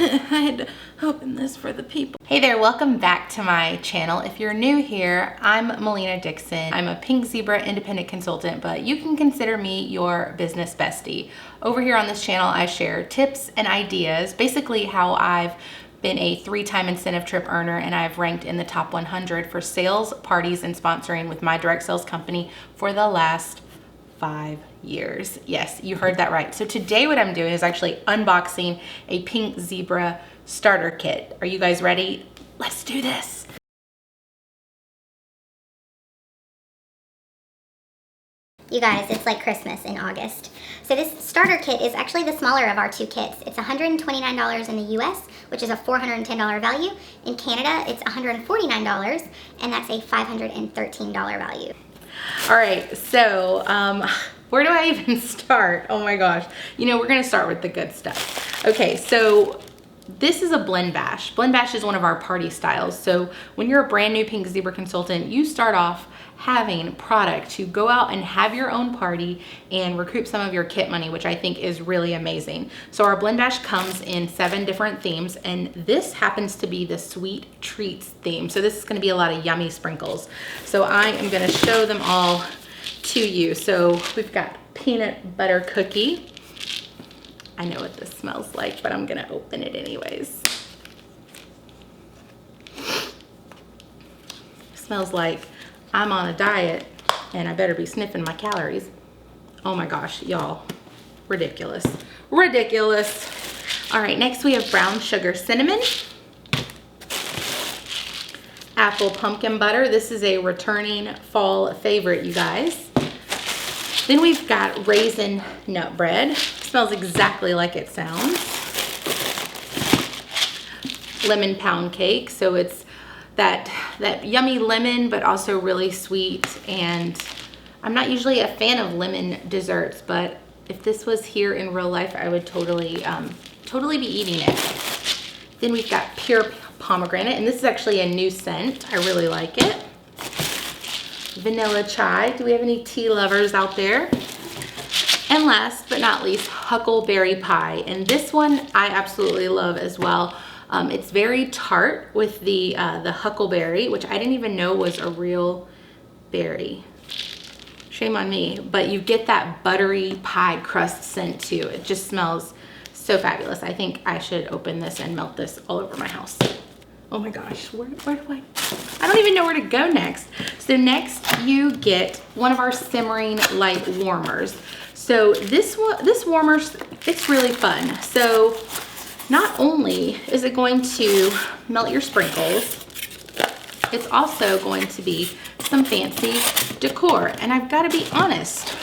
I had to open this for the people. Hey there, welcome back to my channel. If you're new here, I'm Melina Dixon. I'm a Pink Zebra independent consultant, but you can consider me your business bestie. Over here on this channel, I share tips and ideas, basically how I've been a 3-time incentive trip earner and I've ranked in the top 100 for sales, parties, and sponsoring with my direct sales company for the last 5 years. Yes, you heard that right. So today what I'm doing is actually unboxing a Pink Zebra starter kit. Are you guys ready? Let's do this. You guys, it's like Christmas in August. So this starter kit is actually the smaller of our two kits. It's $129 in the US, which is a $410 value. In Canada, it's $149, and that's a $513 value. All right, so where do I even start? Oh my gosh. You know, we're gonna start with the good stuff. Okay, so this is a blend bash. Blend bash is one of our party styles. So when you're a brand new Pink Zebra consultant, you start off having product to go out and have your own party and recoup some of your kit money, which I think is really amazing. So our blend bash comes in 7 different themes, and this happens to be the sweet treats theme. So this is gonna be a lot of yummy sprinkles. So I am gonna show them all to you. So we've got peanut butter cookie. I know what this smells like, but I'm gonna open it anyways. Smells like I'm on a diet and I better be sniffing my calories. Oh my gosh, y'all, ridiculous, ridiculous. All right, next we have brown sugar cinnamon. Apple pumpkin butter. This is a returning fall favorite, you guys. Then we've got raisin nut bread. Smells exactly like it sounds. Lemon pound cake. So it's that yummy lemon, but also really sweet. And I'm not usually a fan of lemon desserts, but if this was here in real life, I would totally be eating it. Then we've got pure pomegranate, and this is actually a new scent. I really like it. Vanilla chai. Do we have any tea lovers out there? And last but not least, huckleberry pie. And this one I absolutely love as well. It's very tart with the huckleberry, which I didn't even know was a real berry. Shame on me. But you get that buttery pie crust scent too. It just smells so fabulous. I think I should open this and melt this all over my house. Oh my gosh, where do I don't even know where to go next. So next you get one of our Simmering light warmers. So this warmer, it's really fun. So not only is it going to melt your sprinkles, it's also going to be some fancy decor. And I've got to be honest,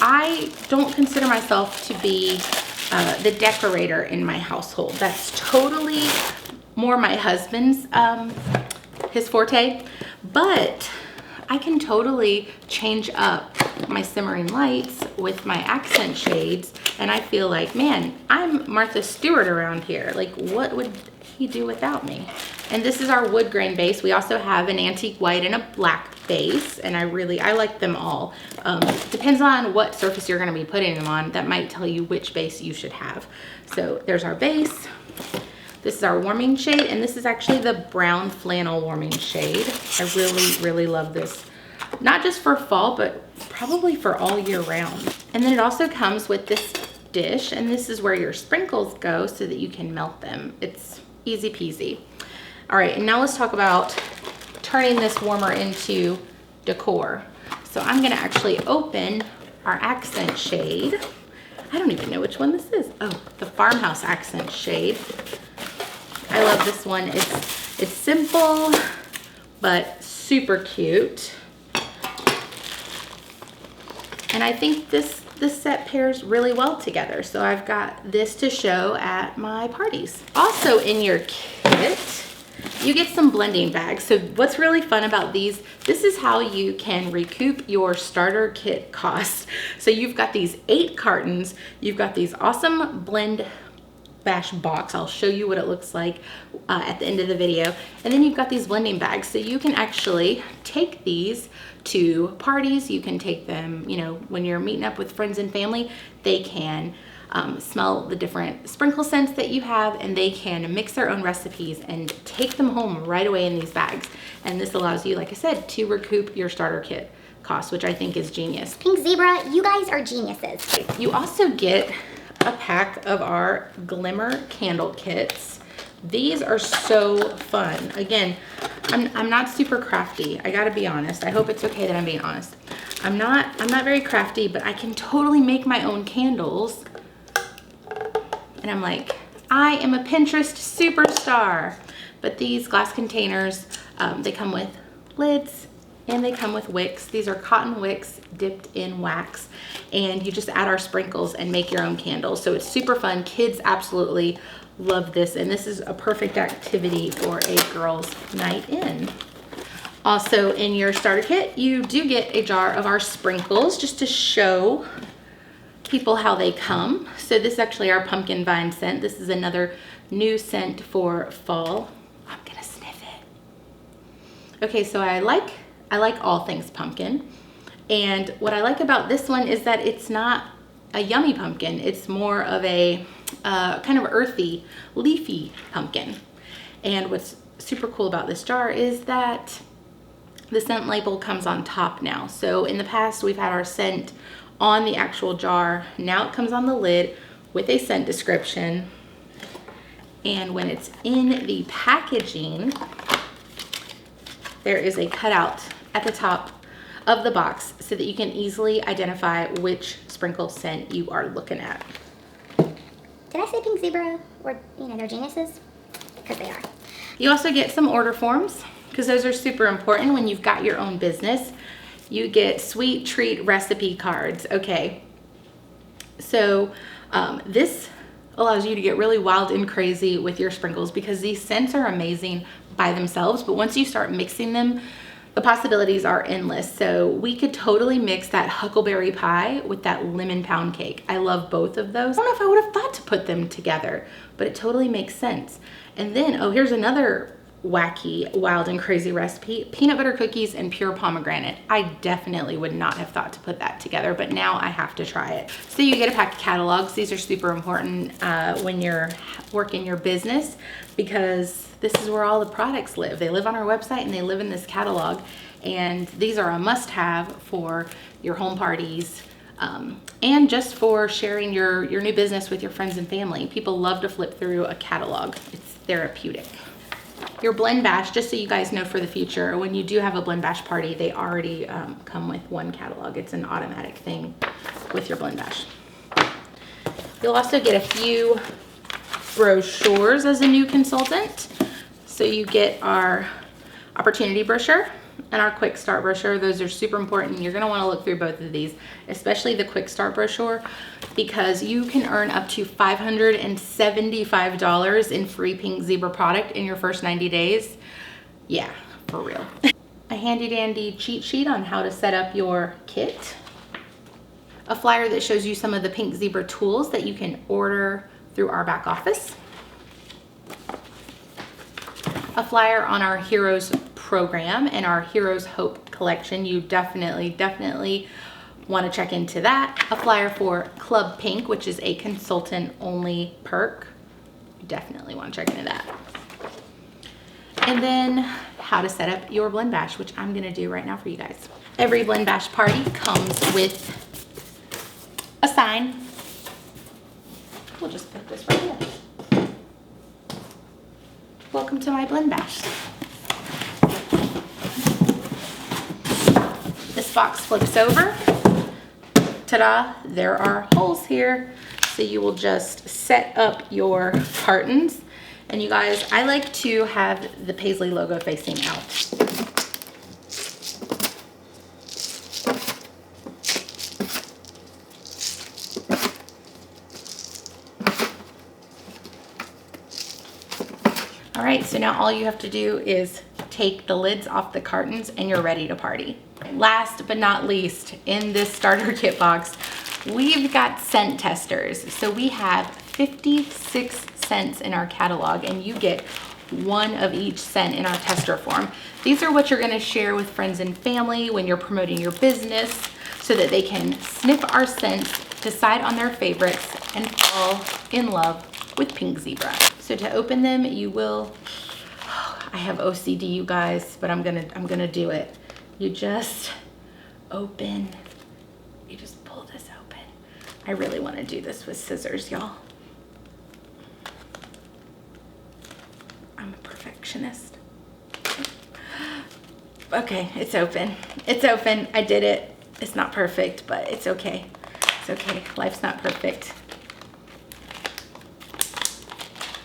I don't consider myself to be the decorator in my household. That's totally more my husband's, his forte, but I can totally change up my Simmering lights with my accent shades, and I feel like, man, I'm Martha Stewart around here. Like, what would he do without me? And this is our wood grain base. We also have an antique white and a black base, and I like them all. Depends on what surface you're gonna be putting them on. That might tell you which base you should have. So there's our base. This is our warming shade, and this is actually the brown flannel warming shade. I really, really love this. Not just for fall, but probably for all year round. And then it also comes with this dish, and this is where your sprinkles go so that you can melt them. It's easy peasy. All right, and now let's talk about turning this warmer into decor. So I'm gonna actually open our accent shade. I don't even know which one this is. Oh, the farmhouse accent shade. I love this one. It's simple, but super cute. And I think this set pairs really well together. So I've got this to show at my parties. Also in your kit, you get some blending bags. So what's really fun about these, this is how you can recoup your starter kit costs. So you've got these 8 cartons, you've got these awesome blend bash box. I'll show you what it looks like at the end of the video. And then you've got these blending bags. So you can actually take these to parties. You can take them, you know, when you're meeting up with friends and family, they can smell the different sprinkle scents that you have, and they can mix their own recipes and take them home right away in these bags. And this allows you, like I said, to recoup your starter kit cost, which I think is genius. Pink Zebra, you guys are geniuses. You also get a pack of our Glimmer candle kits. These are so fun. Again, I'm not super crafty. I gotta be honest. I hope it's okay that I'm being honest. I'm not very crafty, but I can totally make my own candles. And I'm like, I am a Pinterest superstar. But these glass containers, they come with lids and they come with wicks. These are cotton wicks dipped in wax, and you just add our sprinkles and make your own candles. So it's super fun. Kids absolutely love this, and this is a perfect activity for a girls' night in. Also in your starter kit, you do get a jar of our sprinkles just to show people how they come. So this is actually our pumpkin vine scent. This is another new scent for fall. I'm gonna sniff it. Okay, so I like all things pumpkin. And what I like about this one is that it's not a yummy pumpkin. It's more of a kind of earthy, leafy pumpkin. And what's super cool about this jar is that the scent label comes on top now. So in the past, we've had our scent on the actual jar. Now it comes on the lid with a scent description. And when it's in the packaging, there is a cutout at the top of the box so that you can easily identify which sprinkle scent you are looking at. Did I say Pink Zebra? Or, they're geniuses? Because they are. You also get some order forms, because those are super important when you've got your own business. You get sweet treat recipe cards. Okay, so this allows you to get really wild and crazy with your sprinkles, because these scents are amazing by themselves, but once you start mixing them, the possibilities are endless. So we could totally mix that huckleberry pie with that lemon pound cake. I love both of those. I don't know if I would have thought to put them together, but it totally makes sense. And then, oh, here's another wacky, wild and crazy recipe: peanut butter cookies and pure pomegranate. I definitely would not have thought to put that together, but now I have to try it. So you get a pack of catalogs. These are super important when you're working your business, because this is where all the products live. They live on our website and they live in this catalog. And these are a must-have for your home parties, and just for sharing your new business with your friends and family. People love to flip through a catalog. It's therapeutic. Your blend bash, just so you guys know for the future, when you do have a blend bash party, they already come with one catalog. It's an automatic thing with your blend bash. You'll also get a few brochures as a new consultant. So you get our opportunity brochure and our quick start brochure. Those are super important. You're gonna wanna look through both of these, especially the quick start brochure, because you can earn up to $575 in free Pink Zebra product in your first 90 days. Yeah, for real. A handy dandy cheat sheet on how to set up your kit. A flyer that shows you some of the Pink Zebra tools that you can order through our back office. A flyer on our Heroes program and our Heroes Hope collection. You definitely want to check into that. A flyer for Club Pink, which is a consultant only perk. You definitely want to check into that. And then how to set up your blend bash, which I'm going to do right now for you guys. Every blend bash party comes with a sign. We'll just put this right here. Welcome to my blend bash. This box flips over. Ta-da, there are holes here. So you will just set up your cartons. And you guys, I like to have the Paisley logo facing out. All right, so now all you have to do is take the lids off the cartons and you're ready to party. Last but not least, in this starter kit box, we've got scent testers. So we have 56 scents in our catalog, and you get one of each scent in our tester form. These are what you're gonna share with friends and family when you're promoting your business, so that they can sniff our scents decide on their favorites and fall in love with pink zebra. So to open them, you will, I have OCD, you guys, but I'm gonna do it. You just open, you just pull this open. I really want to do this with scissors, y'all. I'm a perfectionist. Okay, it's open. It's open. I did it. It's not perfect, but it's okay. It's okay. Life's not perfect.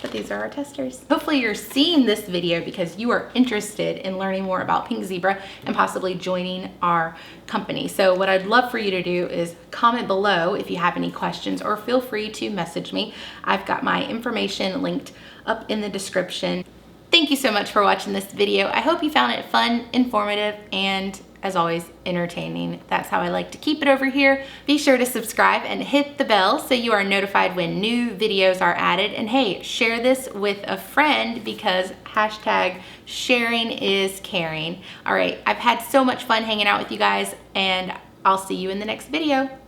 But these are our testers. Hopefully you're seeing this video because you are interested in learning more about pink zebra and possibly joining our company. So what I'd love for you to do is comment below if you have any questions, or feel free to message me. I've got my information linked up in the description. Thank you so much for watching this video. I hope you found it fun, informative, and as always, entertaining. That's how I like to keep it over here. Be sure to subscribe and hit the bell so you are notified when new videos are added. And hey, share this with a friend because hashtag sharing is caring. All right, I've had so much fun hanging out with you guys, and I'll see you in the next video.